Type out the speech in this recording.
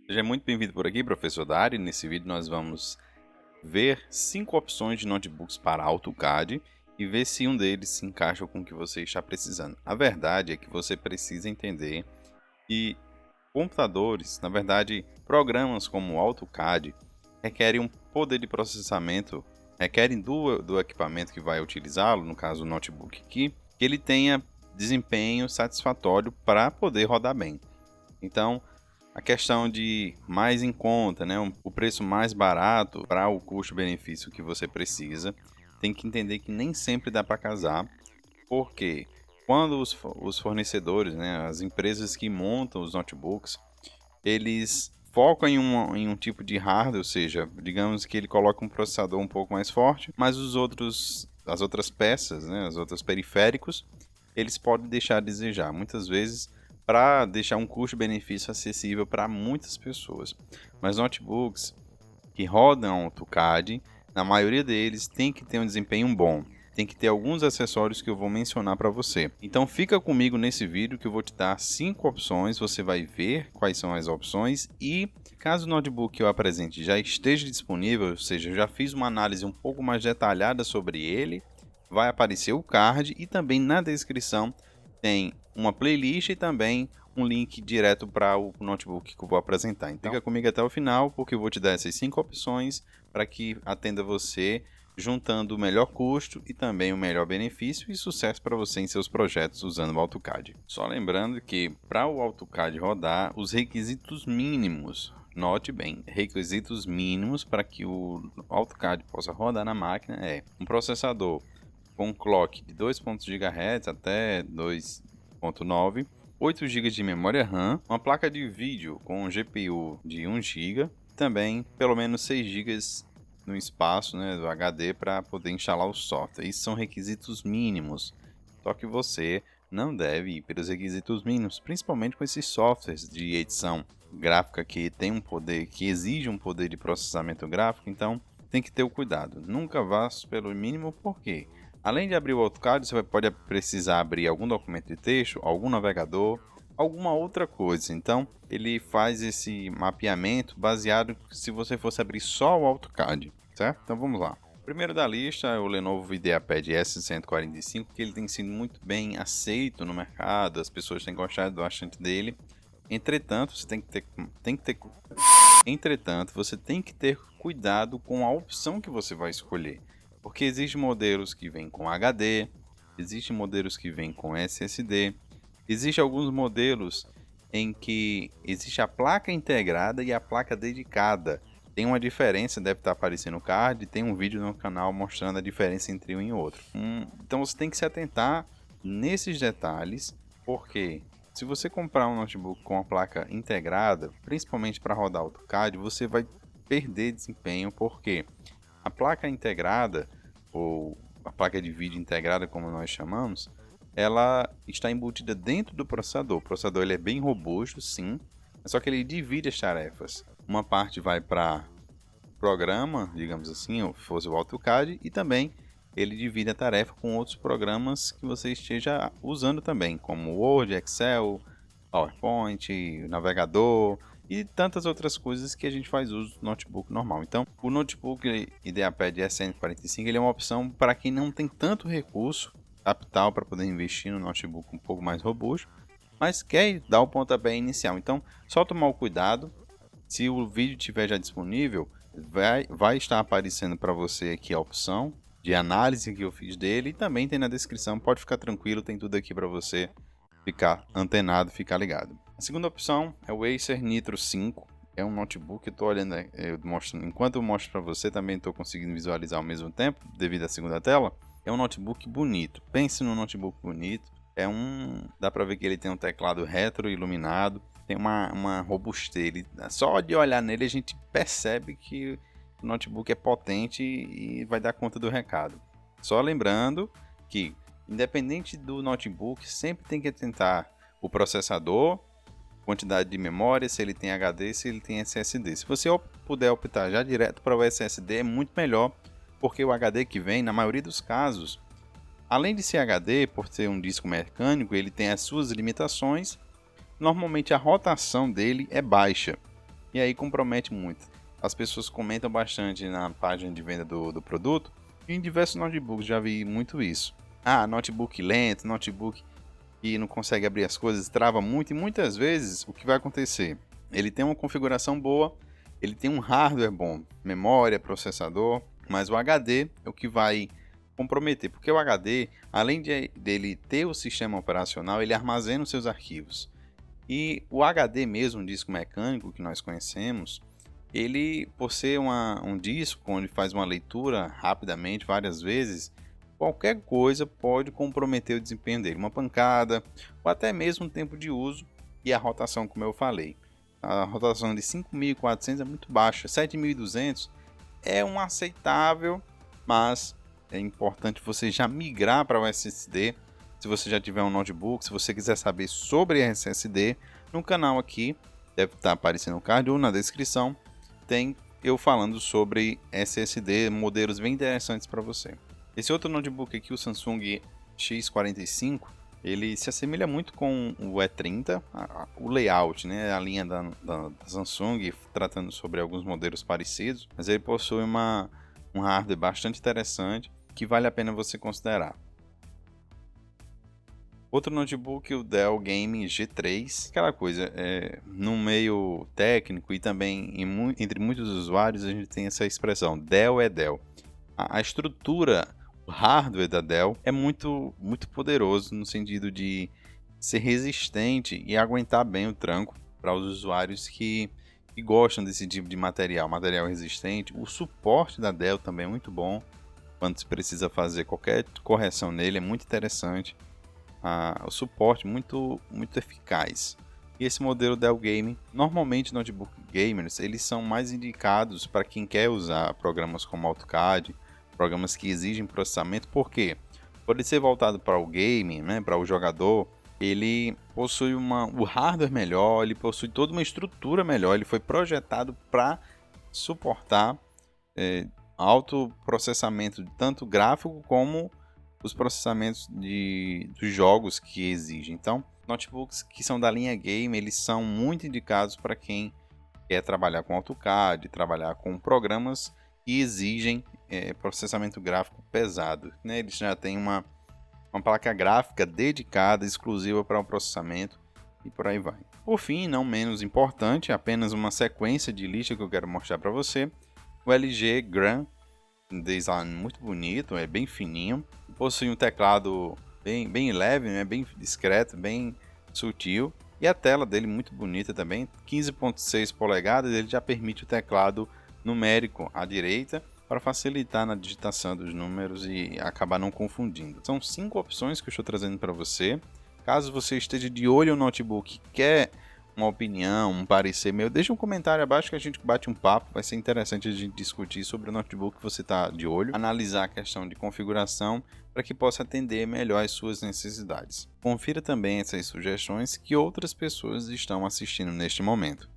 Seja muito bem-vindo por aqui, professor Dari. Nesse vídeo nós vamos ver 5 opções de notebooks para AutoCAD e ver se um deles se encaixa com o que você está precisando. A verdade é que você precisa entender que computadores, na verdade, programas como o AutoCAD requerem um poder de processamento, requerem do equipamento que vai utilizá-lo, no caso o notebook aqui, que ele tenha desempenho satisfatório para poder rodar bem. Então, a questão de mais em conta, né, o preço mais barato para o custo-benefício que você precisa, tem que entender que nem sempre dá para casar, porque quando os fornecedores, né, as empresas que montam os notebooks, eles focam em um tipo de hardware, ou seja, digamos que ele coloca um processador um pouco mais forte, mas as outras peças, né, os outros periféricos, eles podem deixar a desejar. Muitas vezes para deixar um custo-benefício acessível para muitas pessoas. Mas notebooks que rodam AutoCAD, na maioria deles tem que ter um desempenho bom. Tem que ter alguns acessórios que eu vou mencionar para você. Então fica comigo nesse vídeo que eu vou te dar 5 opções, você vai ver quais são as opções e caso o notebook que eu apresente já esteja disponível, ou seja, eu já fiz uma análise um pouco mais detalhada sobre ele, vai aparecer o card e também na descrição tem uma playlist e também um link direto para o notebook que eu vou apresentar. Então, fica comigo até o final, porque eu vou te dar essas 5 opções para que atenda você, juntando o melhor custo e também o melhor benefício e sucesso para você em seus projetos usando o AutoCAD. Só lembrando que para o AutoCAD rodar, os requisitos mínimos, note bem, requisitos mínimos para que o AutoCAD possa rodar na máquina é um processador com clock de 2.0 GHz até 2.9, 8 GB de memória RAM, uma placa de vídeo com GPU de 1 GB, também pelo menos 6 GB no espaço, né, do HD para poder instalar o software. Isso são requisitos mínimos, só que você não deve ir pelos requisitos mínimos, principalmente com esses softwares de edição gráfica que tem um poder, que exige um poder de processamento gráfico, então tem que ter o cuidado. Nunca vá pelo mínimo, porque além de abrir o AutoCAD, você pode precisar abrir algum documento de texto, algum navegador, alguma outra coisa. Então, ele faz esse mapeamento baseado se você fosse abrir só o AutoCAD, certo? Então, vamos lá. O primeiro da lista é o Lenovo IdeaPad S145, que ele tem sido muito bem aceito no mercado, as pessoas têm gostado bastante dele. Entretanto, você tem que ter cuidado com a opção que você vai escolher. Porque existem modelos que vêm com HD, existem modelos que vêm com SSD, existem alguns modelos em que existe a placa integrada e a placa dedicada. Tem uma diferença, deve estar aparecendo no card, tem um vídeo no canal mostrando a diferença entre um e outro. Então você tem que se atentar nesses detalhes, porque se você comprar um notebook com a placa integrada, principalmente para rodar AutoCAD, você vai perder desempenho, porque a placa integrada, ou a placa de vídeo integrada, como nós chamamos, ela está embutida dentro do processador. O processador ele é bem robusto, sim, só que ele divide as tarefas. Uma parte vai para programa, digamos assim, ou fosse o AutoCAD, e também ele divide a tarefa com outros programas que você esteja usando também, como Word, Excel, PowerPoint, navegador e tantas outras coisas que a gente faz uso do notebook normal. Então, o notebook IdeaPad S145 ele é uma opção para quem não tem tanto recurso capital para poder investir no notebook um pouco mais robusto, mas quer dar o pontapé inicial. Então, só tomar o cuidado. Se o vídeo estiver já disponível, vai estar aparecendo para você aqui a opção de análise que eu fiz dele e também tem na descrição. Pode ficar tranquilo, tem tudo aqui para você ficar antenado, ficar ligado. A segunda opção é o Acer Nitro 5. É um notebook que eu estou olhando, enquanto eu mostro para você, também estou conseguindo visualizar ao mesmo tempo, devido à segunda tela. É um notebook bonito. Pense num notebook bonito. Dá para ver que ele tem um teclado retro iluminado, tem uma robustez. Só de olhar nele a gente percebe que o notebook é potente e vai dar conta do recado. Só lembrando que, independente do notebook, sempre tem que atentar o processador, quantidade de memória, se ele tem HD, se ele tem SSD. Se você puder optar já direto para o SSD, é muito melhor, porque o HD que vem, na maioria dos casos, além de ser HD, por ser um disco mecânico, ele tem as suas limitações. Normalmente a rotação dele é baixa. e aí compromete muito. As pessoas comentam bastante na página de venda do produto, e em diversos notebooks já vi muito isso. Notebook lento, notebook que não consegue abrir as coisas, trava muito, e muitas vezes o que vai acontecer? Ele tem uma configuração boa, ele tem um hardware bom, memória, processador, mas o HD é o que vai comprometer, porque o HD, além dele ter o sistema operacional, ele armazena os seus arquivos. E o HD mesmo, um disco mecânico que nós conhecemos, ele, por ser um disco onde faz uma leitura rapidamente, várias vezes, qualquer coisa pode comprometer o desempenho dele. Uma pancada, ou até mesmo o tempo de uso e a rotação, como eu falei. A rotação de 5.400 é muito baixa, 7.200 é um aceitável, mas é importante você já migrar para o SSD. Se você já tiver um notebook, se você quiser saber sobre SSD, no canal aqui, deve estar aparecendo no card ou na descrição, tem eu falando sobre SSD, modelos bem interessantes para você. Esse outro notebook aqui, o Samsung X45, ele se assemelha muito com o E30, o layout, né, a linha da Samsung, tratando sobre alguns modelos parecidos, mas ele possui um hardware bastante interessante que vale a pena você considerar. Outro notebook, o Dell Gaming G3, aquela coisa, no meio técnico e também entre muitos usuários a gente tem essa expressão, Dell é Dell. A estrutura, o hardware da Dell é muito poderoso no sentido de ser resistente e aguentar bem o tranco para os usuários que gostam desse tipo de material resistente. O suporte da Dell também é muito bom, quando se precisa fazer qualquer correção nele, é muito interessante. O suporte muito eficaz. E esse modelo Dell Gaming, normalmente notebook gamers, eles são mais indicados para quem quer usar programas como AutoCAD, programas que exigem processamento, porque por ele ser voltado para o gaming, né, para o jogador, ele possui o hardware melhor, ele possui toda uma estrutura melhor, ele foi projetado para suportar alto processamento, tanto gráfico como os processamentos dos jogos que exigem. Então, notebooks que são da linha game, eles são muito indicados para quem quer trabalhar com AutoCAD, trabalhar com programas que exigem processamento gráfico pesado, né? Eles já têm uma placa gráfica dedicada, exclusiva para o processamento e por aí vai. Por fim, não menos importante, apenas uma sequência de lista que eu quero mostrar para você, o LG Gram, um design muito bonito, é bem fininho, possui um teclado bem leve, né? Bem discreto, bem sutil, e a tela dele muito bonita também, 15.6 polegadas, ele já permite o teclado numérico à direita para facilitar na digitação dos números e acabar não confundindo. São 5 opções que eu estou trazendo para você. Caso você esteja de olho no notebook e quer uma opinião, um parecer meu, deixa um comentário abaixo que a gente bate um papo. Vai ser interessante a gente discutir sobre o notebook que você está de olho, analisar a questão de configuração para que possa atender melhor as suas necessidades. Confira também essas sugestões que outras pessoas estão assistindo neste momento.